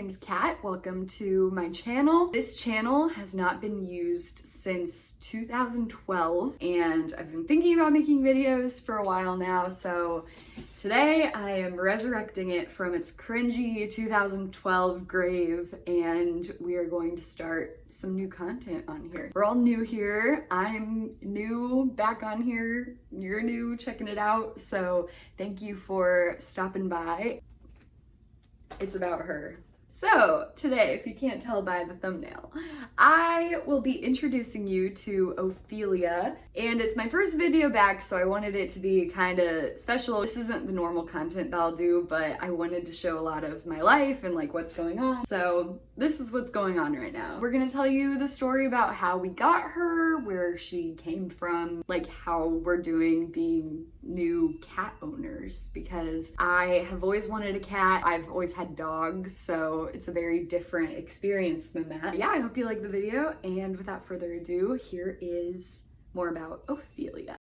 name's Kat. Welcome to my channel. This channel has not been used since 2012 and I've been thinking about making videos for a while now, so today I am resurrecting it from its cringy 2012 grave and we are going to start some new content on here. We're all new here. I'm new back on here. You're new checking it out, so thank you for stopping by. It's about her. So today, if you can't tell by the thumbnail, I will be introducing you to Ophelia, and it's my first video back, so I wanted it to be kind of special. This isn't the normal content that I'll do, but I wanted to show a lot of my life and like what's going on. So this is what's going on right now. We're gonna tell you the story about how we got her, where she came from, like how we're doing being new cat owners, because I have always wanted a cat. I've always had dogs, so it's a very different experience than that. Yeah, I hope you like the video, and without further ado, here is more about Ophelia.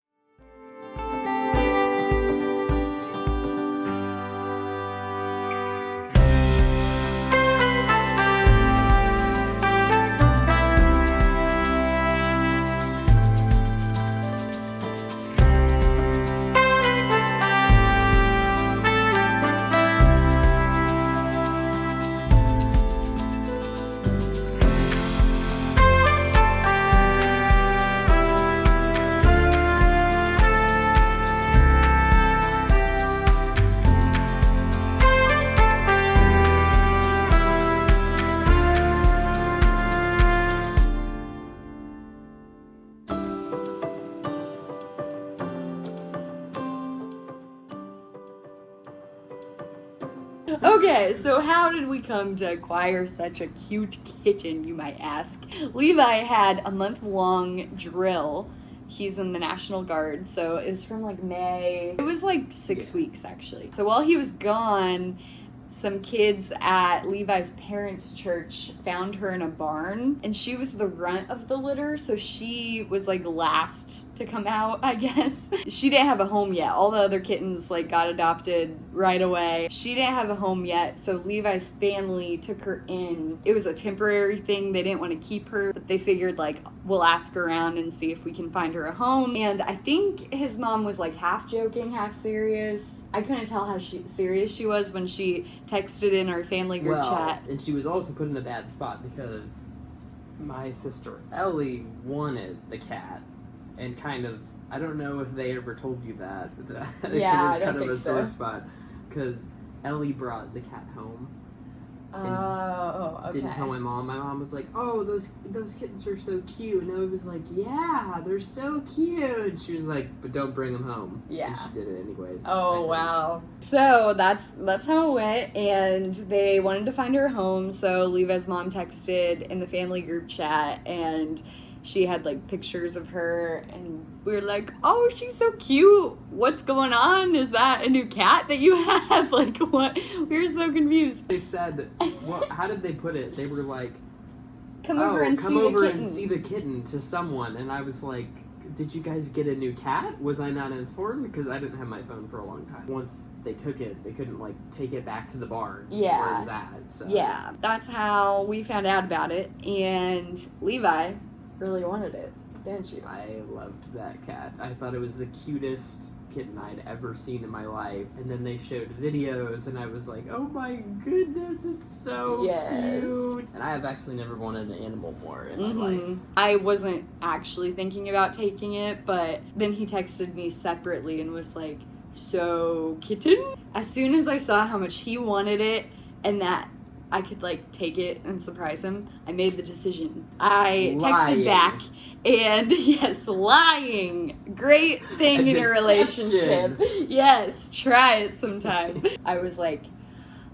Okay, so how did we come to acquire such a cute kitten, you might ask? Levi had a month-long drill. He's in the National Guard, so it was from like May. It was like 6 weeks actually. So while he was gone, some kids at Levi's parents' church found her in a barn, and she was the runt of the litter, so she was like last to come out, I guess. She didn't have a home yet. All the other kittens like got adopted right away. She didn't have a home yet, so Levi's family took her in. It was a temporary thing. They didn't want to keep her, but they figured like, we'll ask around and see if we can find her a home. And I think his mom was like half joking, half serious. I couldn't tell how serious she was when she texted in our family group chat. And she was also put in a bad spot because my sister Ellie wanted the cat, and kind of, I don't know if they ever told you that Yeah, it was kind of a sore spot, because Ellie brought the cat home. Oh, okay. Didn't tell my mom. My mom was like, "Oh, those kittens are so cute," and I was like, "Yeah, they're so cute." She was like, "But don't bring them home." Yeah. And she did it anyways. Oh wow. So that's how it went, and they wanted to find her a home. So Levi's mom texted in the family group chat, and she had like pictures of her, and we were like, "Oh, she's so cute. What's going on? Is that a new cat that you have?" Like, what? We were so confused. They said, well, how did they put it? They were like, come over and see the kitten to someone. And I was like, did you guys get a new cat? Was I not informed? Because I didn't have my phone for a long time. Once they took it, they couldn't like take it back to the barn where it was at. So. Yeah, that's how we found out about it. And Levi really wanted it, didn't you? I loved that cat. I thought it was the cutest kitten I'd ever seen in my life. And then they showed videos, and I was like, oh my goodness, it's so cute. And I have actually never wanted an animal more in my life. I wasn't actually thinking about taking it, but then he texted me separately and was like, so kitten? As soon as I saw how much he wanted it and that I could like take it and surprise him, I made the decision. I texted back, and yes, lying. Great thing in a relationship. Yes, try it sometime. I was like,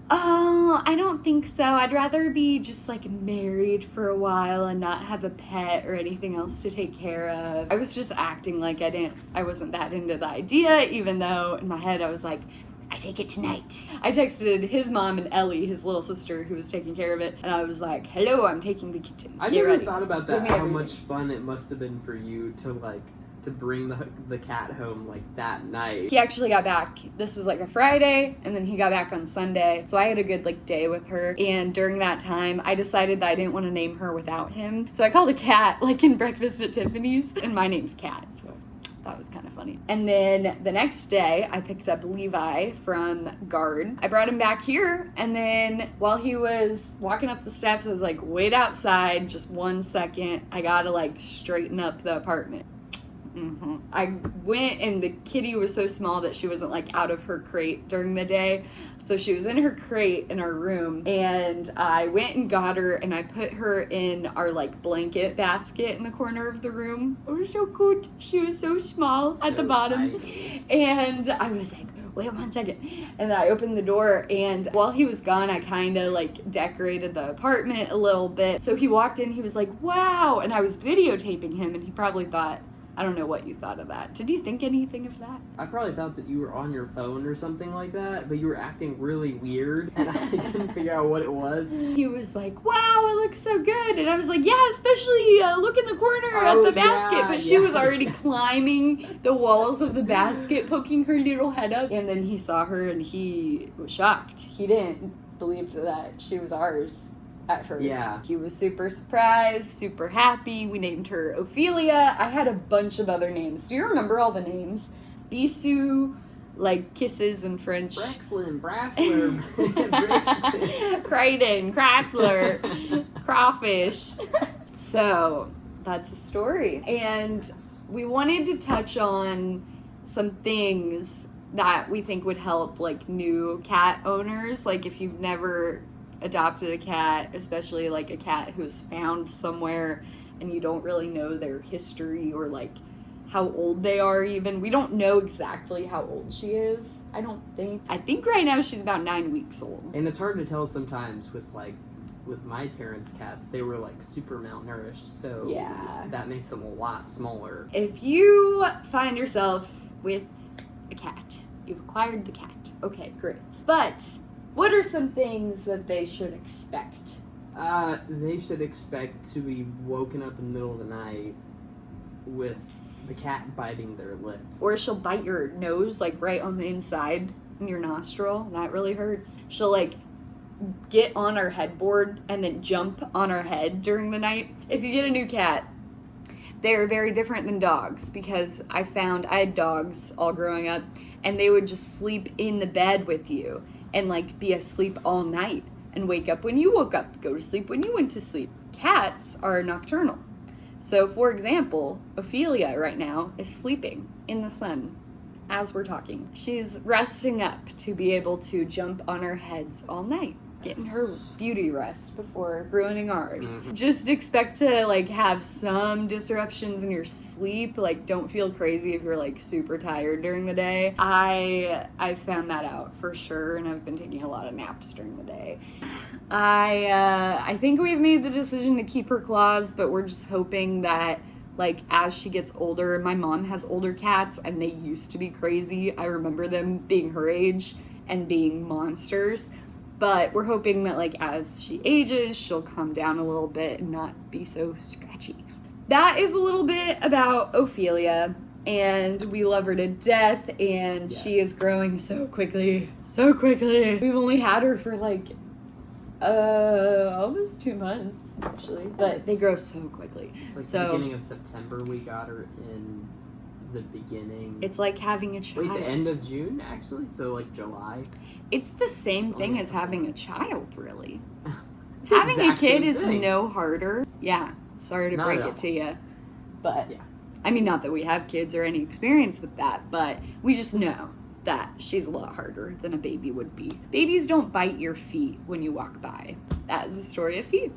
oh, I don't think so. I'd rather be just like married for a while and not have a pet or anything else to take care of. I was just acting like I wasn't that into the idea, even though in my head I was like, I take it tonight. I texted his mom and Ellie, his little sister who was taking care of it, and I was like, hello, I'm taking the kitten. I never thought about that, how much fun it must have been for you to like to bring the cat home like that night. He actually got back, this was like a Friday, and then he got back on Sunday. So I had a good like day with her. And during that time, I decided that I didn't want to name her without him. So I called a cat like in Breakfast at Tiffany's, and my name's Cat. So that was kind of funny. And then the next day, I picked up Levi from Guard. I brought him back here, and then while he was walking up the steps, I was like, wait outside, just 1 second. I gotta like straighten up the apartment. I went, and the kitty was so small that she wasn't like out of her crate during the day. So she was in her crate in our room, and I went and got her, and I put her in our like blanket basket in the corner of the room. It was so cute. She was so small at the bottom. Tiny. And I was like, wait 1 second. And then I opened the door, and while he was gone, I kind of like decorated the apartment a little bit. So he walked in, he was like, wow. And I was videotaping him, and he probably thought, I don't know what you thought of that. Did you think anything of that? I probably thought that you were on your phone or something like that, but you were acting really weird, and I couldn't figure out what it was. He was like, wow, it looks so good. And I was like, yeah, especially look in the corner at the basket. But she was already climbing the walls of the basket, poking her little head up. And then he saw her, and he was shocked. He didn't believe that she was ours at first. Yeah. He was super surprised, super happy. We named her Ophelia. I had a bunch of other names. Do you remember all the names? Bisou, like kisses in French. Brexlin, Brassler, Brixton. Kitten, Chrysler, Crawfish. So that's the story. And we wanted to touch on some things that we think would help like new cat owners. Like if you've never adopted a cat, especially like a cat who's found somewhere and you don't really know their history or like how old they are even. We don't know exactly how old she is, I don't think. I think right now she's about 9 weeks old. And it's hard to tell sometimes with my parents' cats, they were like super malnourished, so yeah, that makes them a lot smaller. If you find yourself with a cat, you've acquired the cat, okay, great. But what are some things that they should expect? They should expect to be woken up in the middle of the night with the cat biting their lip. Or she'll bite your nose, like right on the inside in your nostril. That really hurts. She'll like get on our headboard and then jump on our head during the night. If you get a new cat, they're very different than dogs, because I had dogs all growing up, and they would just sleep in the bed with you and like be asleep all night and wake up when you woke up, go to sleep when you went to sleep. Cats are nocturnal. So for example, Ophelia right now is sleeping in the sun as we're talking. She's resting up to be able to jump on our heads all night, getting her beauty rest before ruining ours. Mm-hmm. Just expect to like have some disruptions in your sleep. Like don't feel crazy if you're like super tired during the day. I found that out for sure, and I've been taking a lot of naps during the day. I think we've made the decision to keep her claws, but we're just hoping that like as she gets older, my mom has older cats and they used to be crazy. I remember them being her age and being monsters. But we're hoping that like as she ages, she'll calm down a little bit and not be so scratchy. That is a little bit about Ophelia, and we love her to death, and she is growing so quickly, so quickly. We've only had her for like almost 2 months actually, but they grow so quickly. It's like the beginning of September we got her in. The beginning. It's like having a child. Wait, the end of June actually? So like July? It's the same thing as having a child, really. It's Having a exact kid same is thing. no harder. Yeah, sorry to Not break at all. it to you. But, Yeah. I mean, not that we have kids or any experience with that, but we just know that she's a lot harder than a baby would be. Babies don't bite your feet when you walk by. That is the story of feet.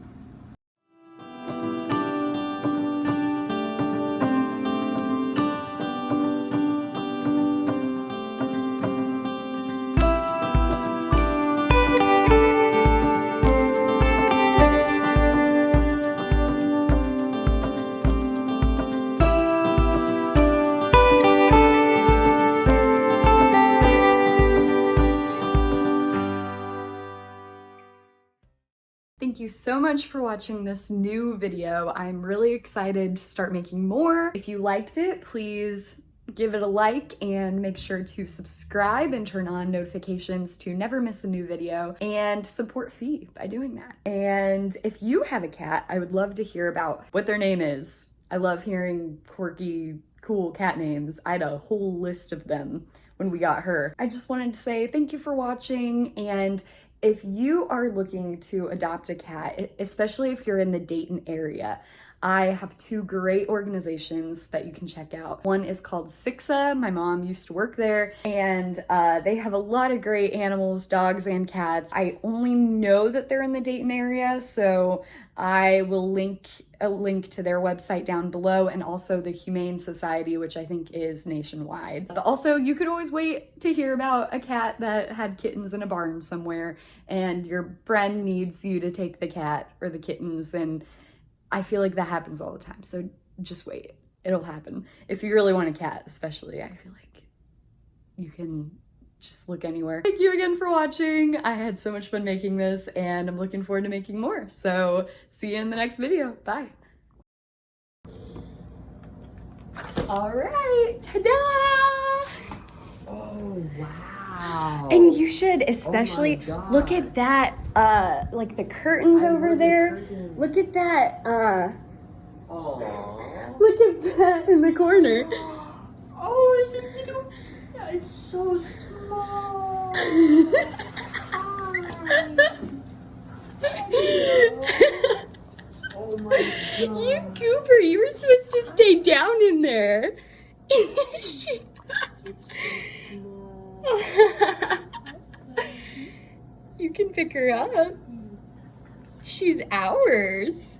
Thank you so much for watching this new video. I'm really excited to start making more. If you liked it, please give it a like and make sure to subscribe and turn on notifications to never miss a new video, and support Fee by doing that. And if you have a cat, I would love to hear about what their name is. I love hearing quirky, cool cat names. I had a whole list of them when we got her. I just wanted to say thank you for watching, and if you are looking to adopt a cat, especially if you're in the Dayton area, I have two great organizations that you can check out. One is called Sixa. My mom used to work there, and they have a lot of great animals, dogs and cats. I only know that they're in the Dayton area, so I will link a link to their website down below, and also the Humane Society, which I think is nationwide. But also, you could always wait to hear about a cat that had kittens in a barn somewhere, and your friend needs you to take the cat or the kittens, and I feel like that happens all the time, so just wait. It'll happen. If you really want a cat, especially, I feel like you can just look anywhere. Thank you again for watching. I had so much fun making this, and I'm looking forward to making more. So see you in the next video. Bye. All right, ta-da! Oh, wow. And you should especially look at that, like the curtains over there. Look at that, look at that in the corner. Oh, it's so small. Oh my God. You goober, you were supposed to stay down in there. It's so small. You can pick her up. She's ours.